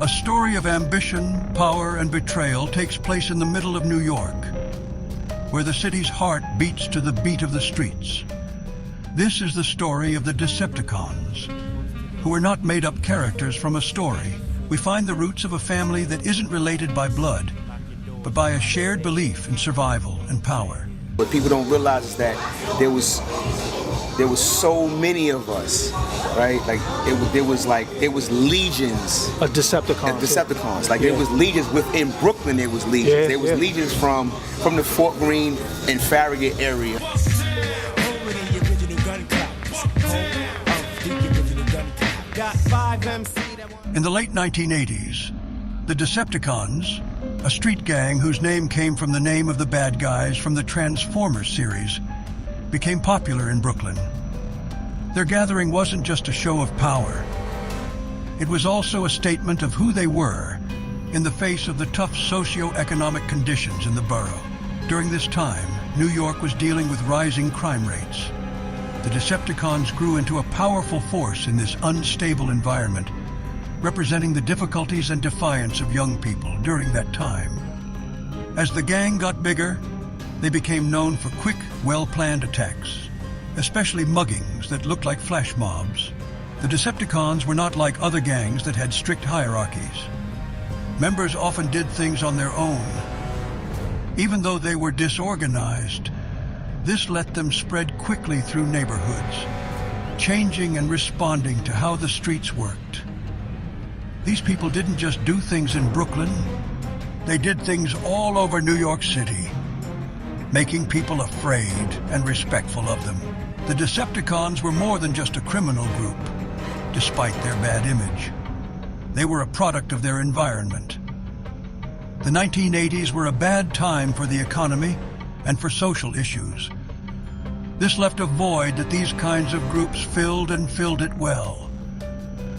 A story of ambition, power, and betrayal takes place in the middle of New York, where the city's heart beats to the beat of the streets. This is the story of the Decepticons, who are not made-up characters from a story. We find the roots of a family that isn't related by blood, but by a shared belief in survival and power. What people don't realize is that there was so many of us, right? Like it was legions of Decepticons. Like there was legions within Brooklyn. There was legions. There was legions from the Fort Greene and Farragut area. In the late 1980s, the Decepticons, a street gang whose name came from the name of the bad guys from the Transformers series, became popular in Brooklyn. Their gathering wasn't just a show of power. It was also a statement of who they were in the face of the tough socio-economic conditions in the borough. During this time, New York was dealing with rising crime rates. The Decepticons grew into a powerful force in this unstable environment, representing the difficulties and defiance of young people during that time. As the gang got bigger, they became known for quick, well-planned attacks, especially muggings that looked like flash mobs. The Decepticons were not like other gangs that had strict hierarchies. Members often did things on their own. Even though they were disorganized, this let them spread quickly through neighborhoods, changing and responding to how the streets worked. These people didn't just do things in Brooklyn, they did things all over New York City, making people afraid and respectful of them. The Decepticons were more than just a criminal group, despite their bad image. They were a product of their environment. The 1980s were a bad time for the economy and for social issues. This left a void that these kinds of groups filled and filled it well.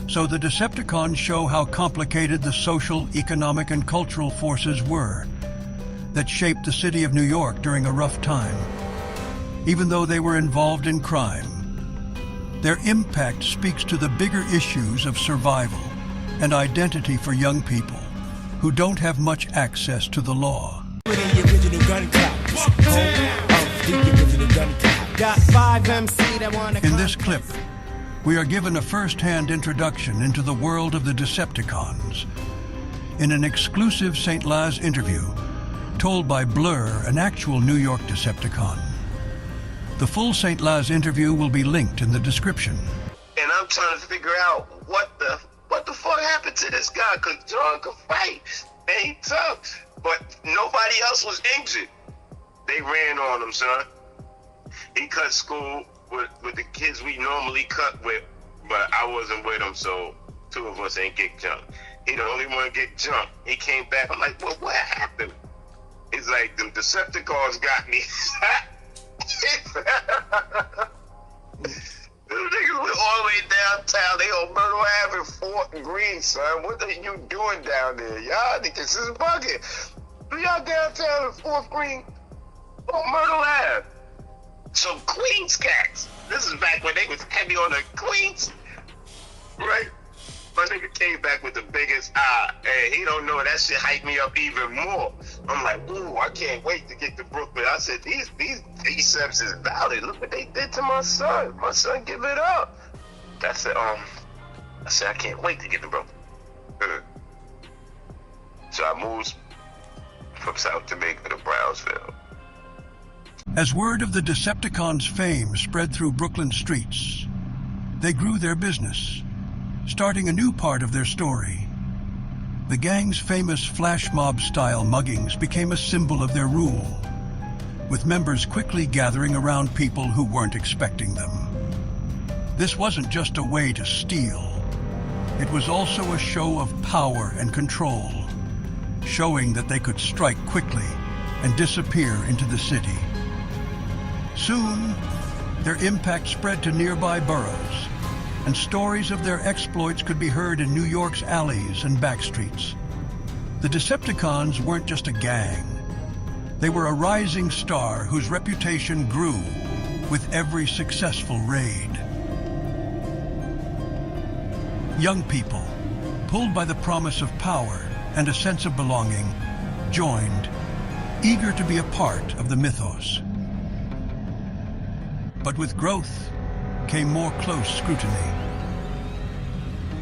So the Decepticons show how complicated the social, economic, and cultural forces were that shaped the city of New York during a rough time. Even though they were involved in crime, their impact speaks to the bigger issues of survival and identity for young people who don't have much access to the law. In this clip, we are given a first-hand introduction into the world of the Decepticons in an exclusive St. Laz interview told by Blur, an actual New York Decepticon. The full St. Laz interview will be linked in the description. And I'm trying to figure out what the fuck happened to this guy, because John could fight, and he tough, but nobody else was injured. They ran on him, son. He cut school with the kids we normally cut with, but I wasn't with him, so two of us ain't get jumped. He the only one get jumped. He came back, I'm like, well, what happened? He's like, them Decepticons got me. Them niggas went all the way downtown. They on Myrtle Ave and Fort and Greene, son. What are you doing down there? Y'all niggas is bugging. Do y'all downtown in Fort Greene on Myrtle Ave? Some Queens cats. This is back when they was heavy on the Queens, right? My nigga came back with the biggest eye, and he don't know that shit hyped me up even more. I'm like, ooh, I can't wait to get to Brooklyn. I said, these DECEPTICONs is valid. Look what they did to my son. My son give it up. I said, I can't wait to get to Brooklyn. So I moved from South Jamaica to Brownsville. As word of the Decepticons' fame spread through Brooklyn streets, they grew their business, starting a new part of their story. The gang's famous flash mob-style muggings became a symbol of their rule, with members quickly gathering around people who weren't expecting them. This wasn't just a way to steal. It was also a show of power and control, showing that they could strike quickly and disappear into the city. Soon, their impact spread to nearby boroughs, and stories of their exploits could be heard in New York's alleys and backstreets. The Decepticons weren't just a gang. They were a rising star whose reputation grew with every successful raid. Young people, pulled by the promise of power and a sense of belonging, joined, eager to be a part of the mythos. But with growth came more close scrutiny.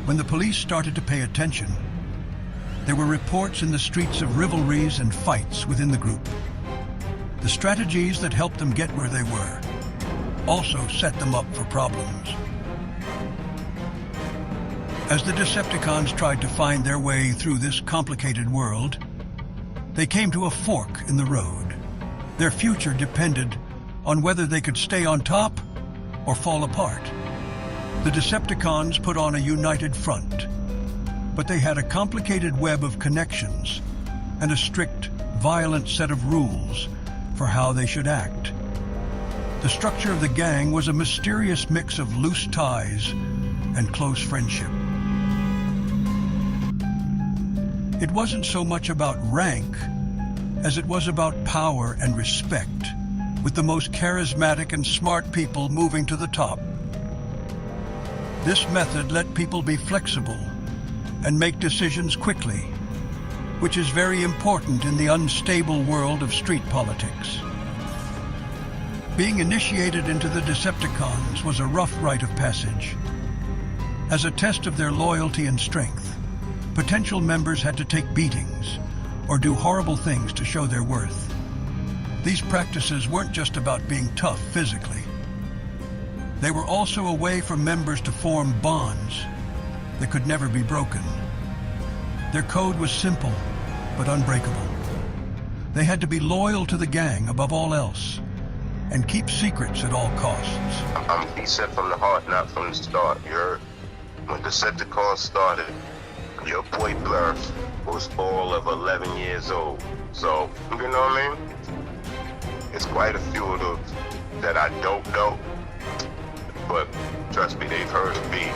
When the police started to pay attention, there were reports in the streets of rivalries and fights within the group. The strategies that helped them get where they were also set them up for problems. As the Decepticons tried to find their way through this complicated world, they came to a fork in the road. Their future depended on whether they could stay on top or fall apart. The Decepticons put on a united front, but they had a complicated web of connections and a strict, violent set of rules for how they should act. The structure of the gang was a mysterious mix of loose ties and close friendship. It wasn't so much about rank as it was about power and respect, with the most charismatic and smart people moving to the top. This method let people be flexible and make decisions quickly, which is very important in the unstable world of street politics. Being initiated into the Decepticons was a rough rite of passage. As a test of their loyalty and strength, potential members had to take beatings or do horrible things to show their worth. These practices weren't just about being tough physically. They were also a way for members to form bonds that could never be broken. Their code was simple, but unbreakable. They had to be loyal to the gang above all else, and keep secrets at all costs. I'm Decep from the heart, not from the start. You heard? When Decepticons started, your boy Blur was all of 11 years old. So, you know what I mean? It's quite a few of them that I don't know. But trust me, they've heard of me.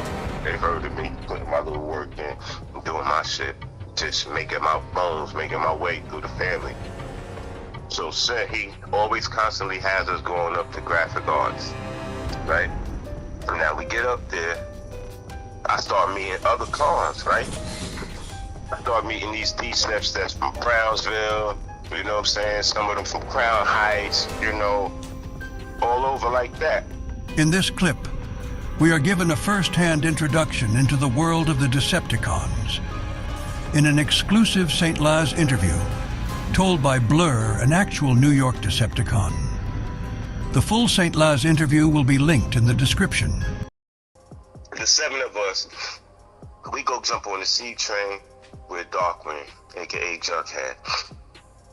They've heard of me putting my little work in, doing my shit, just making my bones, making my way through the family. So he always constantly has us going up to graphic arts, right? And now we get up there, I start meeting other cons, right? I start meeting these DECEPs that's from Brownsville, you know what I'm saying? Some of them from Crown Heights, you know, all over like that. In this clip, we are given a first-hand introduction into the world of the Decepticons in an exclusive St. Laz interview told by Blur, an actual New York Decepticon. The full St. Laz interview will be linked in the description. The 7 of us, we go jump on the C train with Darkwing, aka Jughead.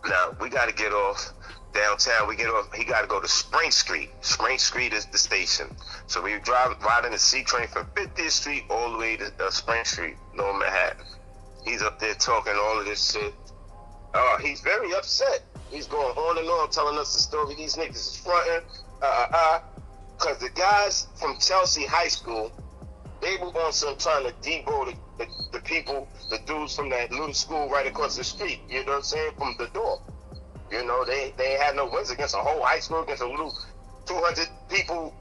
Now, we gotta get off downtown. We get off, he gotta go to Spring Street. Spring Street is the station. So we riding the C train from 50th Street all the way to Spring Street, Lower Manhattan. He's up there talking all of this shit. He's very upset. He's going on and on telling us the story. These niggas is fronting, cause the guys from Chelsea High School, they were on some trying to debo the people, the dudes from that little school right across the street, you know what I'm saying, from the door. You know, they had no wins against a whole high school, against a little 200 people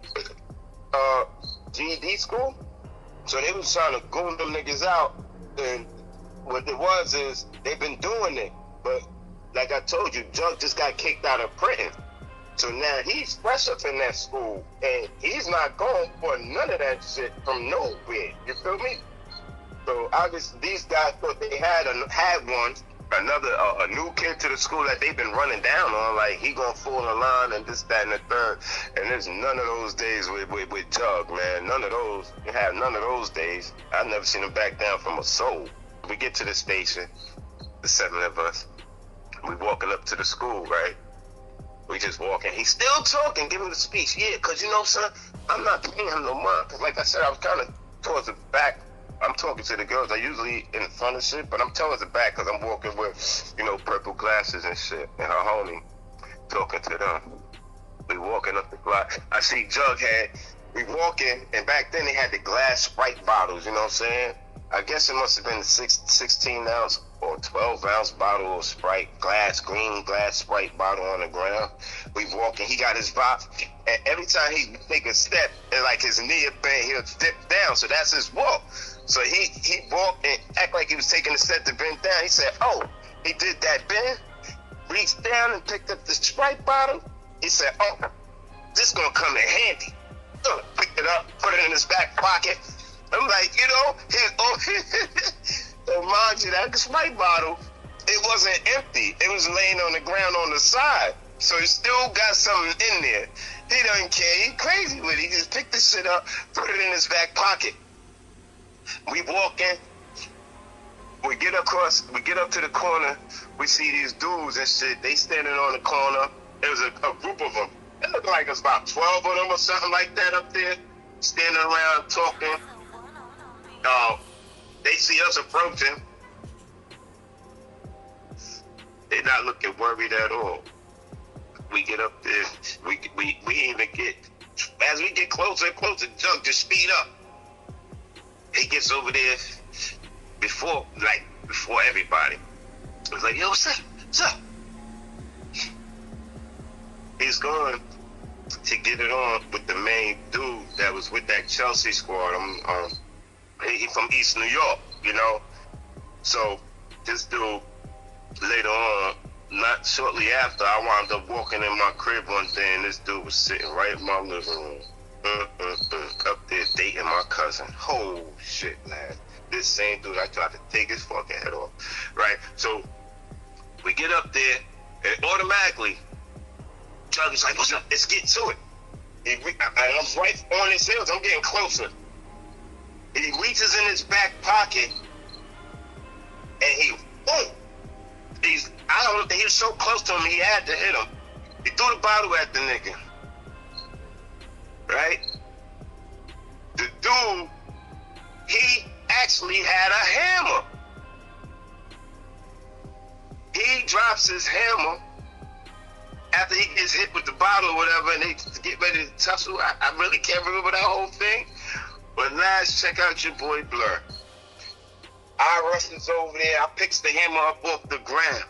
GED school. So they was trying to goon them niggas out, and what it was is they've been doing it, but like I told you, Jug just got kicked out of printing. So now he's fresh up in that school, and he's not going for none of that shit from nowhere. You feel me? So obviously these guys thought they had one, a new kid to the school that they've been running down on, like he gonna fall in line and this, that, and the third. And there's none of those days with Jug, man. None of those. You have none of those days. I've never seen him back down from a soul. We get to the station, the 7 of us. We walking up to the school, right? We just walking. He's still talking, giving the speech. Yeah, because you know, son, I'm not paying him no mind. Because like I said, I was kind of towards the back. I'm talking to the girls. I usually in front of shit, but I'm towards the back because I'm walking with, you know, purple glasses and shit. And her homie talking to them. We walking up the block. I see Jughead. We walking, and back then they had the glass Sprite bottles, you know what I'm saying? I guess it must have been the 16 ounce or 12 ounce bottle of Sprite, green glass Sprite bottle on the ground. We walking, he got his box, and every time he take a step, and like his knee bend, he'll dip down, so that's his walk. So he walked and act like he was taking the set to bend down. He said, oh, he did that bend, reached down and picked up the Sprite bottle. He said, oh, this gonna come in handy. Picked it up, put it in his back pocket. I'm like, you know, so mind you, that Sprite bottle, it wasn't empty. It was laying on the ground on the side. So he still got something in there. He doesn't care. He crazy with it. He just picked the shit up, put it in his back pocket. We walk in. We get up to the corner. We see these dudes and shit. They standing on the corner. There was a group of them. It looked like it's about 12 of them or something like that up there, standing around talking. They see us approaching. They're not looking worried at all. We get up there. We even get, as we get closer and closer, Junk just speed up. He gets over there before everybody. He was like, yo, what's up? What's up? He's going to get it on with the main dude that was with that Chelsea squad. He from East New York, you know. So this dude, later on, not shortly after, I wound up walking in my crib one day, and this dude was sitting right in my living room, up there dating my cousin. Oh shit, man. This same dude, I tried to take his fucking head off. Right? So we get up there, and automatically, Chuck is like, what's up? Let's get to it. I'm right on his heels. I'm getting closer. He reaches in his back pocket, and he was so close to him, he had to hit him. He threw the bottle at the nigga. Right? The dude, he actually had a hammer. He drops his hammer after he gets hit with the bottle or whatever, and they get ready to tussle. I really can't remember that whole thing. But last, check out your boy Blur. I rushes over there, I picks the hammer up off the ground.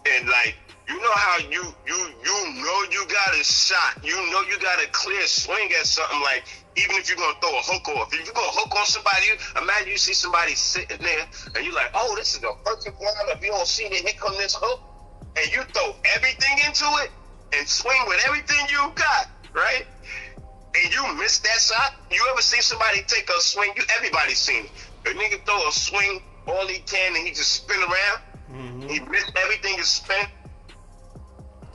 And like, you know how you know you got a shot, you know you got a clear swing at something, like, even if you're gonna throw a hook off. If you're gonna hook on somebody, imagine you see somebody sitting there, and you're like, oh, this is a perfect line. If you don't see it, here come this hook. And you throw everything into it and swing with everything you got, right? And you miss that shot. You ever see somebody take a swing? Everybody's seen it. A nigga throw a swing all he can and he just spin around. Mm-hmm. He missed everything to spin.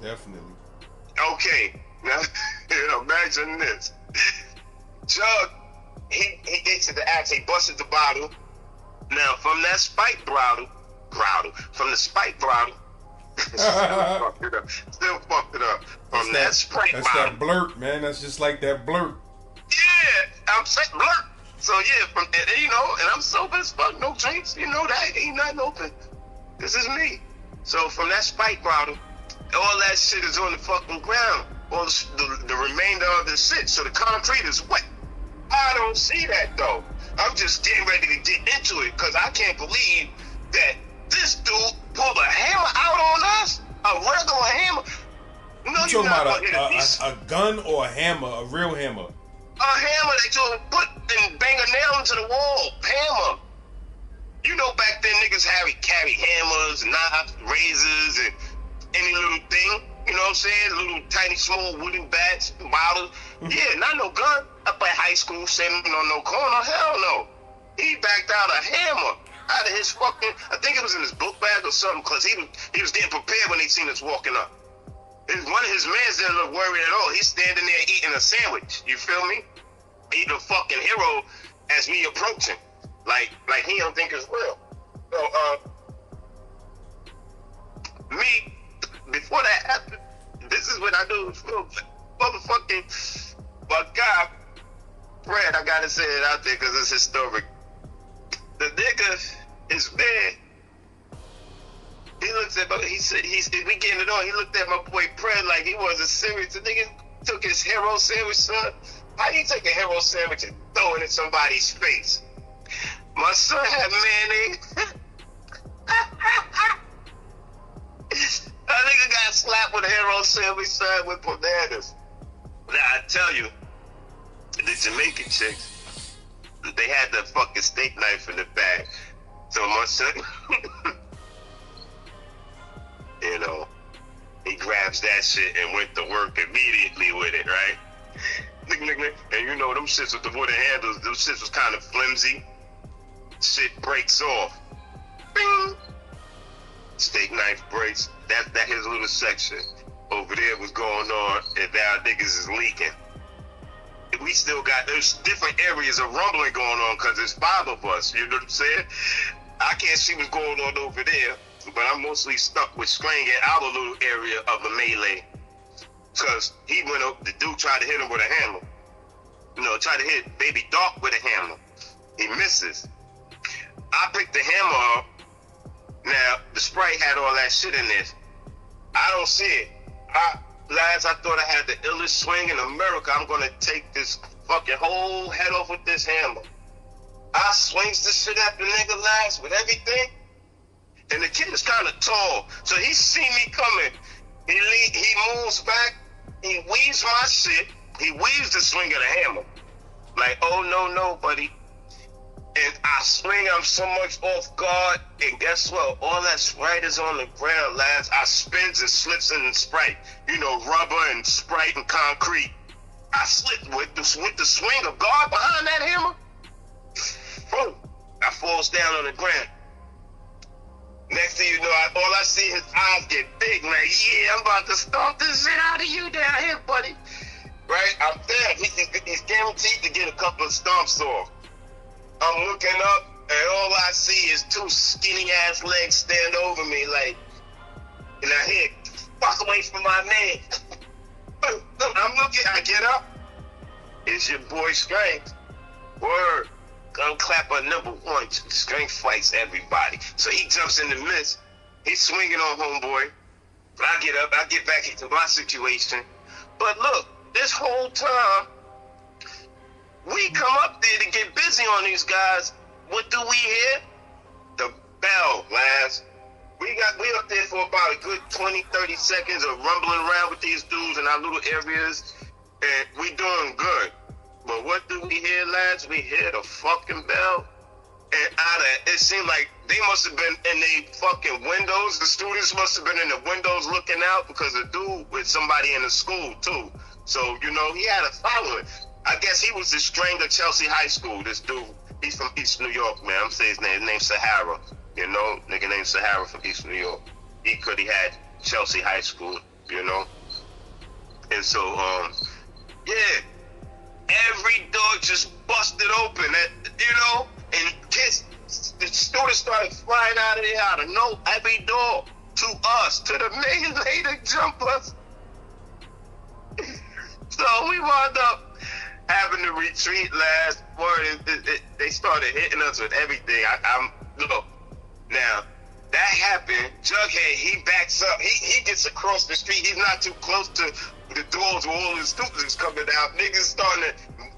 Definitely. Okay, now imagine this. Jug, he gets to the axe, he busted the bottle. Now from that spike bottle, from the spike bottle, still fucked it up. From that Sprite bottle. That's that blurt, man. That's just like that blurt. Yeah, I'm saying blurt. So yeah, from you know, and I'm sober as fuck, no drinks. You know that ain't nothing open. This is me. So from that Sprite bottle, all that shit is on the fucking ground. All the remainder of the shit. So the concrete is wet. I don't see that though. I'm just getting ready to get into it because I can't believe that this dude pulled a hammer out on us. A regular hammer. No, you talking about a gun or a hammer, a real hammer? A hammer that you put and bang a nail into the wall. Hammer. You know back then niggas carry hammers, knives, razors, and any little thing. You know what I'm saying? Little tiny small wooden bats, bottles. Mm-hmm. Yeah, not no gun. Up at high school, standing on no corner. Hell no. He backed out a hammer out of his fucking, I think it was in his book bag or something, because he was getting prepared when they seen us walking up. One of his mans didn't look worried at all. He's standing there eating a sandwich. You feel me? Eating a fucking hero as we approaching. Like he don't think it's real. So, me, before that happened, this is what I do. Motherfucking, my guy, Fred, I gotta say it out there because it's historic. The nigga is bad. He looks at me, he said, we getting it on. He looked at my boy Fred like he wasn't serious. The nigga took his hero sandwich, son. How you take a hero sandwich and throw it in somebody's face? My son had mayonnaise. That nigga got slapped with a hero sandwich, son, with bananas. Now I tell you, the Jamaican chicks, they had the fucking steak knife in the bag. So my son, you know, he grabs that shit and went to work immediately with it, right? And you know, them shits with the wooden handles, them shits was kind of flimsy. Shit breaks off. Bing! Steak knife breaks. That his little section. Over there was going on, and now niggas is leaking. We still got, there's different areas of rumbling going on because there's 5 of us, you know what I'm saying? I can't see what's going on over there, but I'm mostly stuck with Scrang in our little area of the melee. Because he went up, the dude tried to hit him with a hammer. You know, tried to hit Baby Dark with a hammer. He misses. I picked the hammer up. Now, the Sprite had all that shit in it. I don't see it. Lads, I thought I had the illest swing in America. I'm gonna take this fucking whole head off with this hammer. I swings this shit at the nigga, lads, with everything. And the kid is kind of tall, so he see me coming. He moves back. He weaves my shit. He weaves the swing of the hammer. Like, oh no, buddy. And I swing, I'm so much off guard, and guess what? All that Sprite is on the ground, lads. I spins and slips in the Sprite. You know, rubber and Sprite and concrete. I slip with the swing of guard behind that hammer. Boom. I falls down on the ground. Next thing you know, all I see his eyes get big, like, yeah, I'm about to stomp this shit out of you down here, buddy. Right? I'm there. He's guaranteed to get a couple of stomps off. I'm looking up, and all I see is 2 skinny-ass legs stand over me, like, and I hear, fuck away from my man. I'm looking, I get up. It's your boy Strength. Word. Gun clapper number 1. Strength fights everybody. So he jumps in the midst. He's swinging on homeboy. But I get up, I get back into my situation. But look, this whole time, we come up there to get busy on these guys. What do we hear? The bell, lads. We up there for about a good 20, 30 seconds of rumbling around with these dudes in our little areas, and we doing good. But what do we hear, lads? We hear the fucking bell, and it seemed like they must have been in the fucking windows. The students must have been in the windows looking out, because the dude with somebody in the school too. So, you know, he had a following. I guess he was the string of Chelsea High School. This dude, he's from East New York, man. I'm saying his name. His name's Sahara. You know, nigga named Sahara from East New York. He had Chelsea High School, you know. And so, yeah, every door just busted open, you know, and kids, the students started flying out of there, out of every door to us, to the melee to jump us. So we wound up having to retreat last word. They started hitting us with everything. Look, now that happened. Jughead, he backs up. He gets across the street. He's not too close to the doors where all the students is coming out. Niggas starting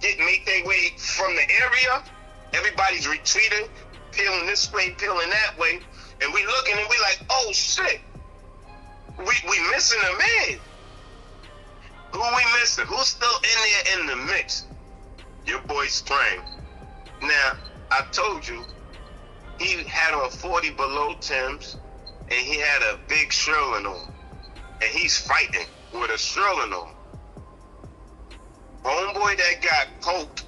to make their way from the area. Everybody's retreating, peeling this way, peeling that way, and we looking and we like, oh shit, we missing a man. Who we missing? Who's still in there in the mix? Your boy Strang. Now, I told you, he had on 40 below Timbs, and he had a big Sherlin on. And he's fighting with a Sherlin on. Homeboy that got poked,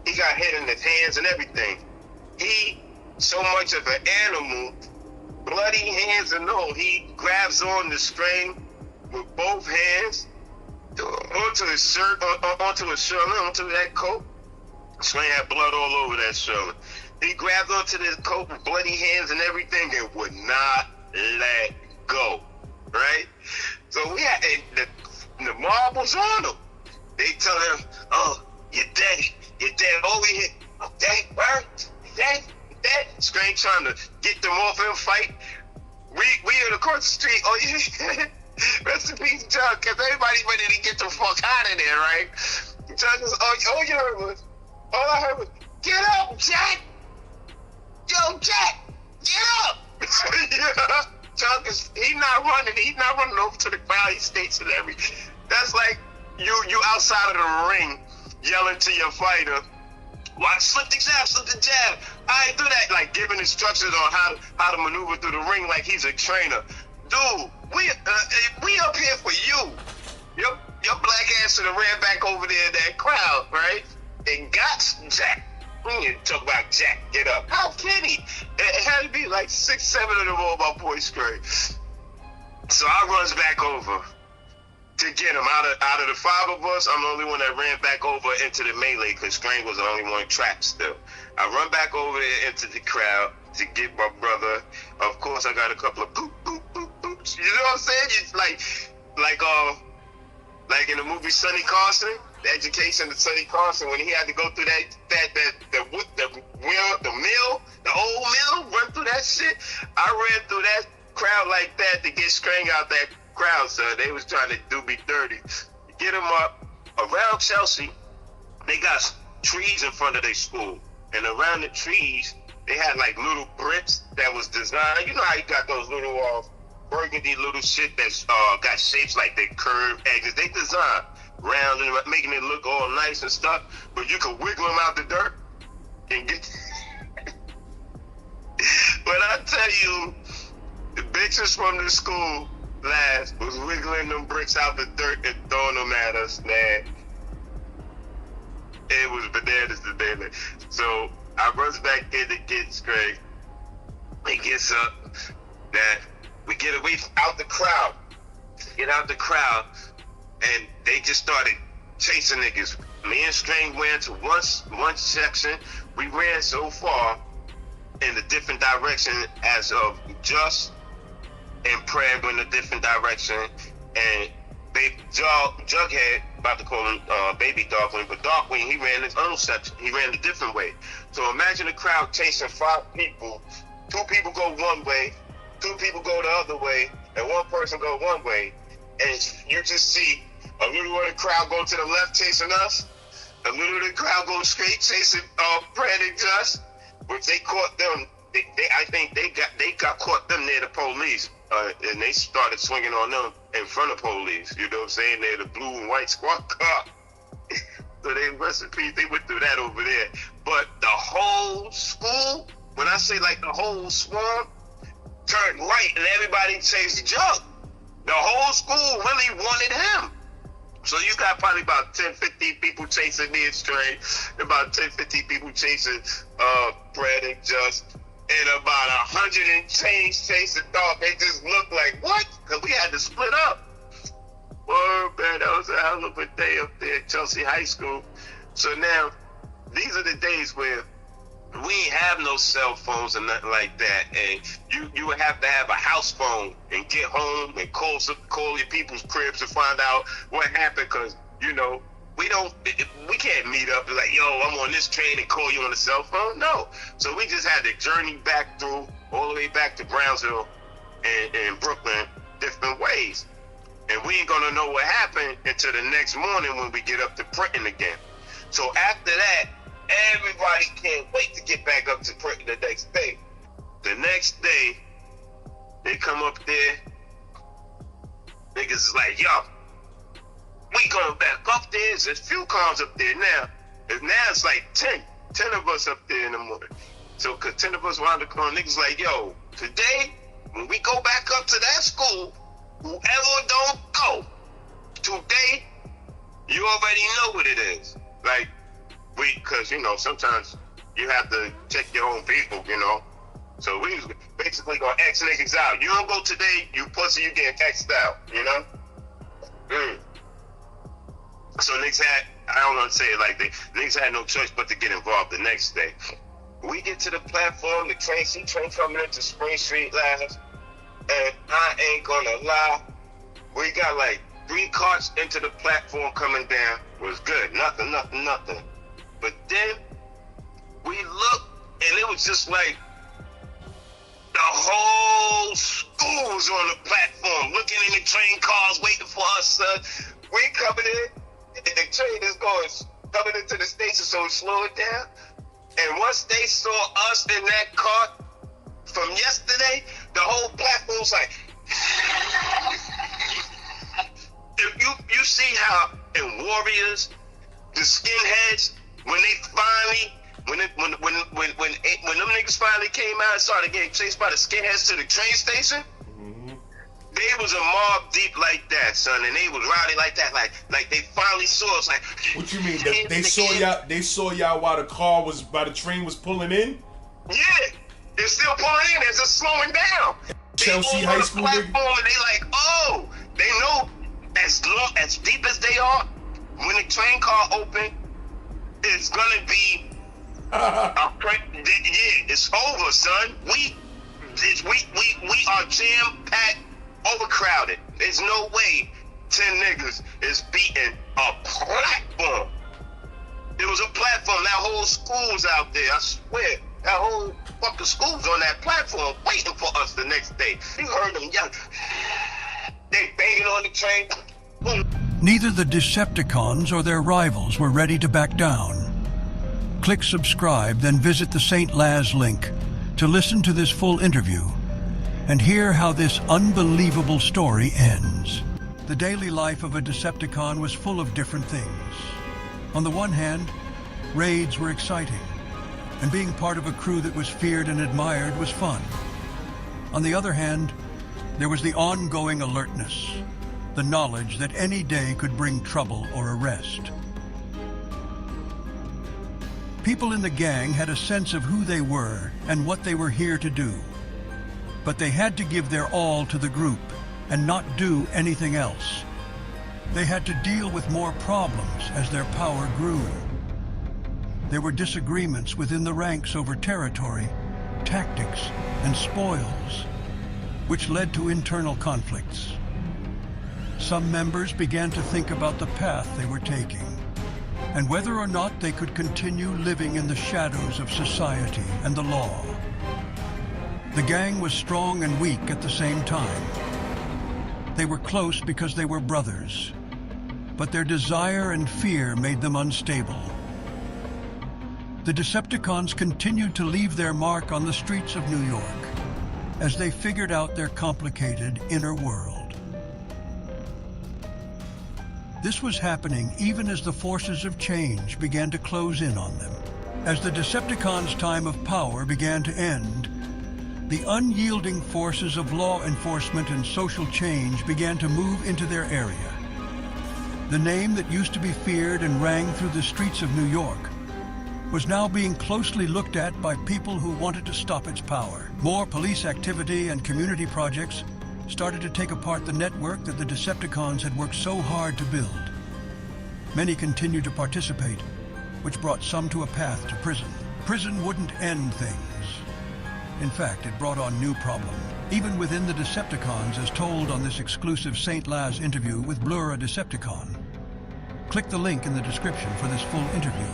he got hit in his hands and everything. He, so much of an animal, bloody hands and all, he grabs on the string with both hands, onto his shirt, onto his Sherlin, onto that coat. Sling had blood all over that Sherlin. He grabbed onto this coat with bloody hands and everything and would not let go, right? So we had the mob was on him. They tell him, oh, you're dead, over here. I'm dead, bro, dead. Strange trying to get them off him, fight. We in across the street, oh yeah. Rest in peace, Chuck, because everybody's ready to get the fuck out of there, right? Chuck was, all you heard was, all I heard was, get up, Jack! Yo, Jack, get up! Yeah. Chuck he's not running over to the crowd, he stationary. That's like you outside of the ring yelling to your fighter, Watch, slip the jab. I do that, like giving instructions on how to maneuver through the ring like he's a trainer. Dude, we up here for you. Your black ass should have ran back over there in that crowd, right? And got Jack. We talk about Jack, get up. How can he? It had to be like 6, 7 of them all my boys straight. So I runs back over to get him. Out of the 5 of us, I'm the only one that ran back over into the melee because Strange was the only one trapped still. I run back over there into the crowd to get my brother. Of course, I got a couple of boop, boop, boop, boops. You know what I'm saying? It's like in the movie Sonny Carson, The Education of Sonny Carson, when he had to go through the old mill, run through that shit. I ran through that crowd like that to get Strang out that crowd, son. They was trying to do me dirty. Get him up. Around Chelsea, they got trees in front of their school. And around the trees, they had like little bricks that was designed. You know how you got those little burgundy little shit that's got shapes like they curved edges. They designed round and making it look all nice and stuff, but you can wiggle them out the dirt and get. But I tell you, the bitches from the school last was wiggling them bricks out the dirt and throwing them at us, man. It was bananas today. So I runs back in to get Straight. He gets up. That we get away out the crowd. Get out the crowd, and they just started chasing niggas. Me and String went to one section. We ran so far in a different direction as of Just and Prayer went a different direction, and Jughead, about to call him Baby Darkwing, but Darkwing, he ran his own section. He ran a different way. So imagine a crowd chasing 5 people. 2 people go one way, 2 people go the other way, and 1 person go one way. And you just see a little of the crowd go to the left chasing us, a little of the crowd go straight chasing Prayer and Just, which they caught them. I think they got caught them near the police, and they started swinging on them in front of police. You know what I'm saying? They're the blue and white squad car. So they rest in peace. They went through that over there. But the whole school, when I say like the whole swarm, turned right and everybody chased Jug. The whole school really wanted him. So you got probably about 10, 15 people chasing me and Stray, about 10, 15 people chasing Brad and Just, and about 100 and change chasing Dog. They just looked like, what? Because we had to split up. Word, man, that was a hell of a day up there at Chelsea High School. So now, these are the days where we ain't have no cell phones and nothing like that, and you would have to have a house phone and get home and call your people's cribs to find out what happened, because you know we can't meet up and like, yo, I'm on this train and call you on the cell phone. No, so we just had to journey back through all the way back to Brownsville and Brooklyn different ways, and we ain't gonna know what happened until the next morning when we get up to Printing again. So after that, everybody can't wait to get back up to Printing the next day. The next day, they come up there. Niggas is like, yo, we going back up there. There's a few cars up there now. And now it's like 10 of us up there in the morning. So, cause 10 of us around the corner, niggas like, yo, today, when we go back up to that school, whoever don't go, today, you already know what it is. Like, because, you know, sometimes you have to check your own people, you know. So we was basically going to X niggas out. You don't go today, you pussy, you getting X'd out, you know? So niggas had, I don't want to say it like that, niggas had no choice but to get involved the next day. We get to the platform, the train coming into Spring Street last, and I ain't gonna lie, we got like 3 carts into the platform coming down. It was good, nothing. But then we looked, and it was just like the whole school was on the platform, looking in the train cars, waiting for us, son. We coming in, and the train is coming into the station, so we slow it down. And once they saw us in that cart from yesterday, the whole platform was like, if you see how in Warriors, the skinheads, when they finally When them niggas finally came out and started getting chased by the skinheads to the train station, they was a mob deep like that, son, and they was rowdy like that, like they finally saw us. Like, what you mean? They saw y'all? They saw y'all while the train was pulling in? Yeah, they're still pulling in. They're just slowing down. Chelsea High School platform, and they like, oh, they know as deep as they are, when the train car open, it's gonna be it's over, son. We are jam packed, overcrowded. There's no way 10 niggas is beating a platform. There was a platform. That whole school's out there. I swear, that whole fucking school's on that platform waiting for us the next day. You heard them yell. They banging on the train. Boom. Neither the Decepticons or their rivals were ready to back down. Click subscribe, then visit the St. Laz link to listen to this full interview and hear how this unbelievable story ends. The daily life of a Decepticon was full of different things. On the one hand, raids were exciting, and being part of a crew that was feared and admired was fun. On the other hand, there was the ongoing alertness, the knowledge that any day could bring trouble or arrest. People in the gang had a sense of who they were and what they were here to do. But they had to give their all to the group and not do anything else. They had to deal with more problems as their power grew. There were disagreements within the ranks over territory, tactics, and spoils, which led to internal conflicts. Some members began to think about the path they were taking, and whether or not they could continue living in the shadows of society and the law. The gang was strong and weak at the same time. They were close because they were brothers, but their desire and fear made them unstable. The Decepticons continued to leave their mark on the streets of New York as they figured out their complicated inner world. This was happening even as the forces of change began to close in on them. As the Decepticons' time of power began to end, the unyielding forces of law enforcement and social change began to move into their area. The name that used to be feared and rang through the streets of New York was now being closely looked at by people who wanted to stop its power. More police activity and community projects started to take apart the network that the Decepticons had worked so hard to build. Many continued to participate, which brought some to a path to prison. Prison wouldn't end things. In fact, it brought on new problems, even within the Decepticons, as told on this exclusive St. Laz interview with Blur a Decepticon. Click the link in the description for this full interview.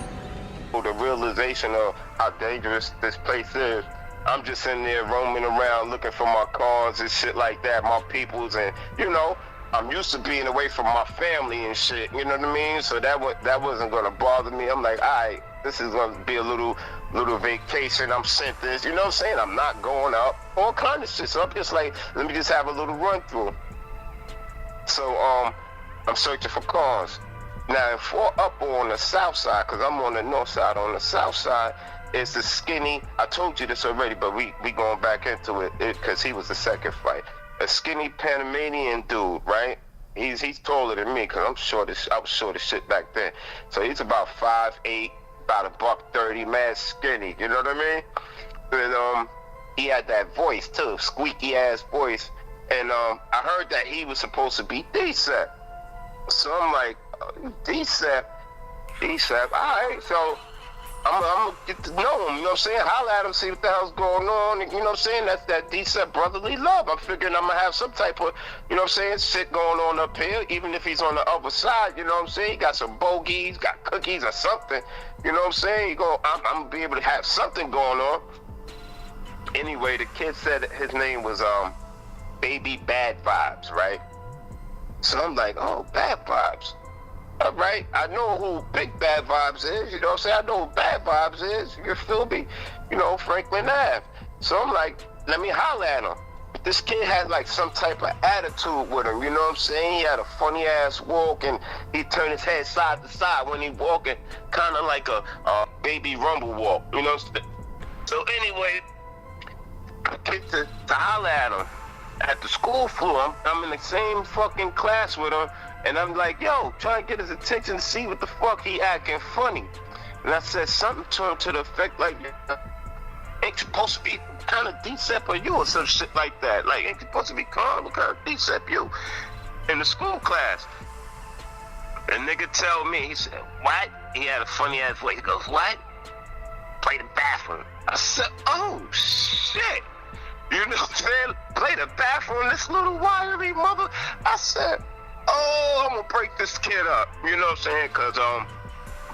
The realization of how dangerous this place is. I'm just in there roaming around looking for my cars and shit like that, my peoples, and you know, I'm used to being away from my family and shit, you know what I mean? So that wasn't gonna bother me. I'm like, alright, this is gonna be a little vacation. I'm sent this, you know what I'm saying? I'm not going out, all kind of shit. So I'm just like, let me just have a little run through. So I'm searching for cars. Now, up on the south side, because I'm on the north side, on the south side is the skinny, I told you this already, but we going back into it because he was the second fight. A skinny Panamanian dude, right? He's taller than me because I was short as shit back then. So he's about 5'8", about $130, mad skinny, you know what I mean? And he had that voice too, squeaky ass voice. And I heard that he was supposed to be DECEPT. So I'm like, DECEPT, all right, so I'm gonna get to know him, you know what I'm saying? Holler at him, see what the hell's going on, you know what I'm saying? That's that DECEPT brotherly love. I'm figuring I'm gonna have some type of, you know what I'm saying, shit going on up here, even if he's on the other side, you know what I'm saying? He got some bogeys, got cookies or something, you know what I'm saying? I'm gonna be able to have something going on. Anyway, the kid said his name was Baby Bad Vibes, right? So I'm like, oh, Bad Vibes. All right, I know who Big Bad Vibes is, you know what I'm saying? I know who Bad Vibes is, you feel me? You know, Franklin Ave. So I'm like, let me holler at him. this kid had like some type of attitude with him, you know what I'm saying? He had a funny ass walk, and he turned his head side to side when he walking, kind of like a baby rumble walk, you know what I'm saying? So anyway, I get to holler at him at the school floor. I'm in the same fucking class with him, and I'm like, yo, trying to get his attention to see what the fuck he acting funny. And I said something to him to the effect like, ain't you supposed to be kind of decep or you or some shit like that? Like, ain't you supposed to be calm? What kind of decep you? In the school class. And nigga tell me, he said, what? He had a funny ass voice. He goes, what? Play the bathroom. I said, oh shit. You know what I'm saying? Play the bathroom, this little wiry mother. I said, oh, I'm gonna break this kid up. You know what I'm saying? Cause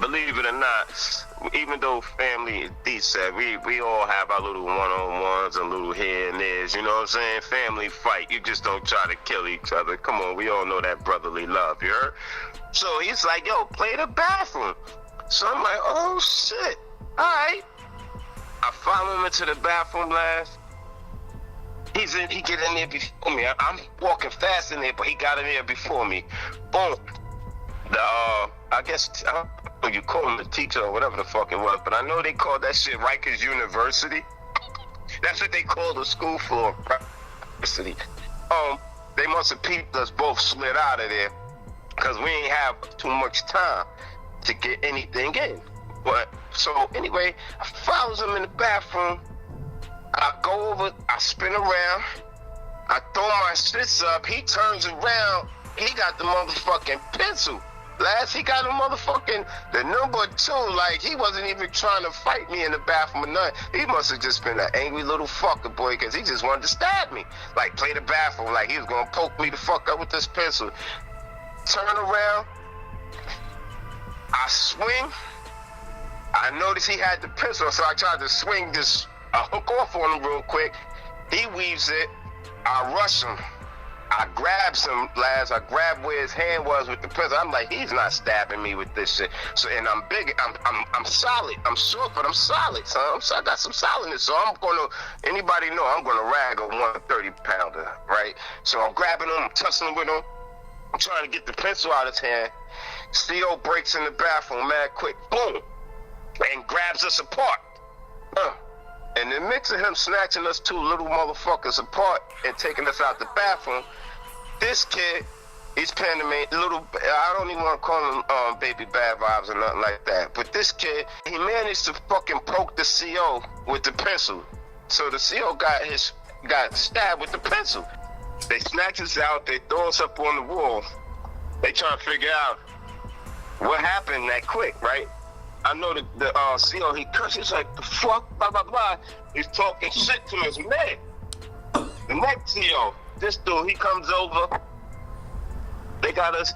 believe it or not, even though family is decent, we all have our little one-on-ones and little here and there's, you know what I'm saying? Family fight, you just don't try to kill each other. Come on, we all know that brotherly love, you heard? So he's like, yo, play the bathroom. So I'm like, oh shit, all right. I follow him into the bathroom last. He get in there before me. I'm walking fast in there, but he got in there before me. Boom. I guess, I don't know, you call him the teacher or whatever the fuck it was, but I know they called that shit Rikers University. That's what they call the school floor, University. They must have peeped us both slid out of there, because we ain't have too much time to get anything in. But, so anyway, I follows him in the bathroom. I go over, I spin around, I throw my shits up, he turns around, he got the motherfucking pencil. Last he got the number 2, like he wasn't even trying to fight me in the bathroom or nothing. He must have just been an angry little fucker, boy, because he just wanted to stab me. Like, play the bathroom, like he was gonna poke me the fuck up with this pencil. Turn around, I swing, I noticed he had the pencil, so I tried to swing this hook off on him real quick. He weaves it. I rush him. I grab him, lads. I grab where his hand was with the pencil. I'm like, he's not stabbing me with this shit. So, and I'm big. I'm solid. I'm short, but I'm solid, son. So I got some solidness. So I'm gonna. Anybody know I'm gonna rag a 130-pounder, right? So I'm grabbing him. I'm tussling with him. I'm trying to get the pencil out of his hand. CO breaks in the bathroom, mad quick. Boom, and grabs us apart. And in the mix of him snatching us 2 little motherfuckers apart and taking us out the bathroom, this kid, he's paying the little, I don't even want to call him baby bad vibes or nothing like that, but this kid, he managed to fucking poke the CO with the pencil. So the CO got stabbed with the pencil. They snatch us out, they throw us up on the wall. They trying to figure out what happened that quick, right? I know the CO, he cursed, he's like, the fuck, blah, blah, blah. He's talking shit to his man. The next CO, this dude, he comes over. They got us,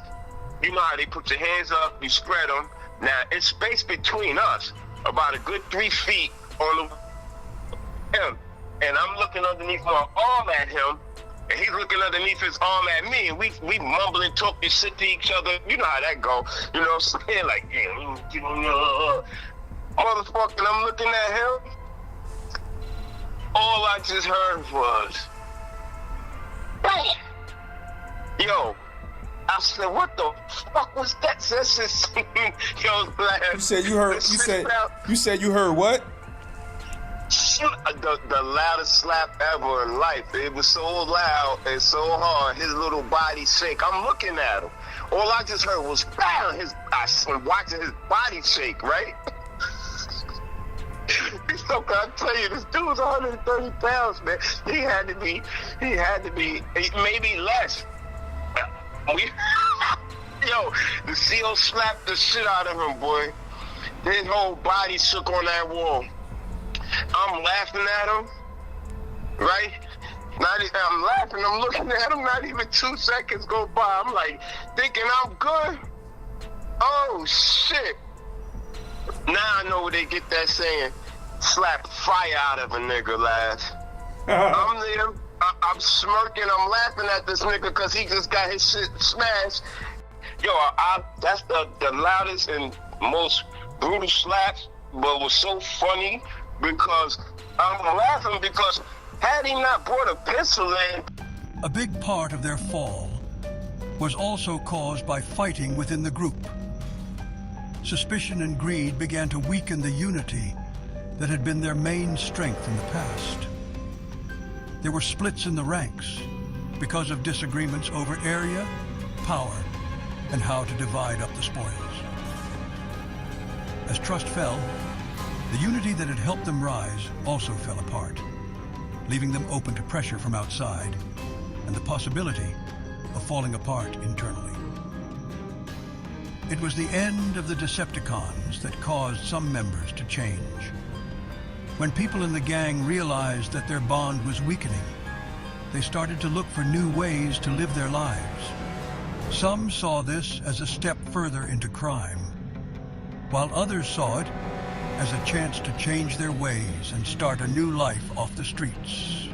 you know how they put your hands up, you spread them. Now, it's space between us, about a good 3 feet on him. And I'm looking underneath my arm at him, and he's looking underneath his arm at me, and we mumbling, talking shit to each other. You know how that go. You know what I'm saying? Like, yeah, motherfucker, I'm looking at him. All I just heard was, bam! Yo, I said, what the fuck was that? That's just, yo, like, You said you heard. You said you heard what? The loudest slap ever in life. It was so loud and so hard, his little body shake. I'm looking at him. All I just heard was bam! I'm watching his body shake, right? So can I tell you, this dude was 130 pounds, man. He had to be, maybe less. Yo, the CO slapped the shit out of him, boy. His whole body shook on that wall. I'm laughing at him, right? I'm laughing, I'm looking at him, not even 2 seconds go by. I'm like, thinking I'm good. Oh, shit. Now I know where they get that saying, slap fire out of a nigga, lads. I'm there, I'm smirking, I'm laughing at this nigga because he just got his shit smashed. Yo, that's the loudest and most brutal slaps, but was so funny because I'm laughing because Had he not brought a pistol in, A big part of their fall was also caused by fighting within the group. Suspicion and greed began to weaken the unity that had been their main strength in the past. There were splits in the ranks because of disagreements over area, power, and how to divide up the spoils. As trust fell, the unity that had helped them rise also fell apart, leaving them open to pressure from outside and the possibility of falling apart internally. It was the end of the Decepticons that caused some members to change. When people in the gang realized that their bond was weakening, they started to look for new ways to live their lives. Some saw this as a step further into crime, while others saw it as a chance to change their ways and start a new life off the streets.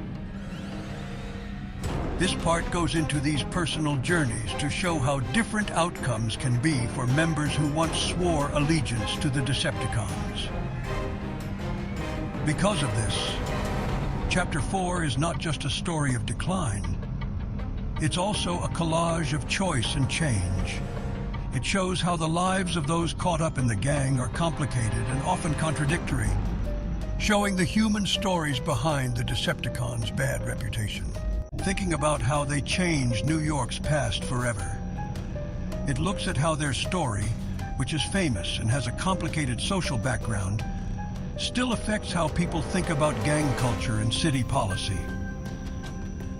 This part goes into these personal journeys to show how different outcomes can be for members who once swore allegiance to the Decepticons. Because of this, Chapter 4 is not just a story of decline. It's also a collage of choice and change. It shows how the lives of those caught up in the gang are complicated and often contradictory, showing the human stories behind the Decepticons' bad reputation. Thinking about how they changed New York's past forever. It looks at how their story, which is famous and has a complicated social background, still affects how people think about gang culture and city policy.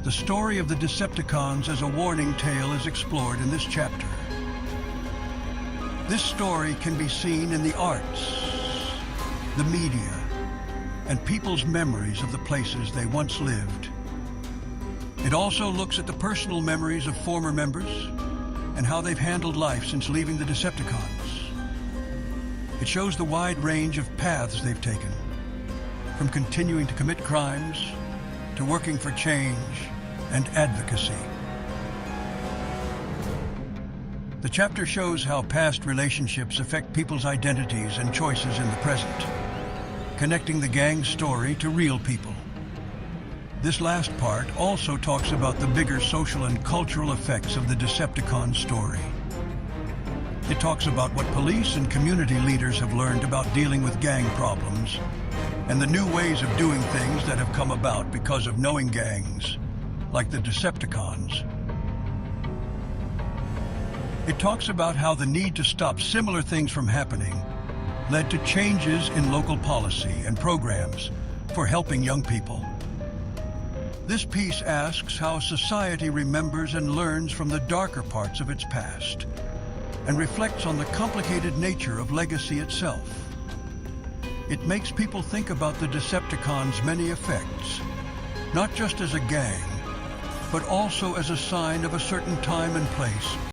The story of the Decepticons as a warning tale is explored in this chapter. This story can be seen in the arts, the media, and people's memories of the places they once lived. It also looks at the personal memories of former members and how they've handled life since leaving the Decepticons. It shows the wide range of paths they've taken, from continuing to commit crimes to working for change and advocacy. The chapter shows how past relationships affect people's identities and choices in the present, connecting the gang story to real people. This last part also talks about the bigger social and cultural effects of the Decepticon story. It talks about what police and community leaders have learned about dealing with gang problems and the new ways of doing things that have come about because of knowing gangs, like the Decepticons. It talks about how the need to stop similar things from happening led to changes in local policy and programs for helping young people. This piece asks how society remembers and learns from the darker parts of its past, and reflects on the complicated nature of legacy itself. It makes people think about the Decepticons' many effects, not just as a gang, but also as a sign of a certain time and place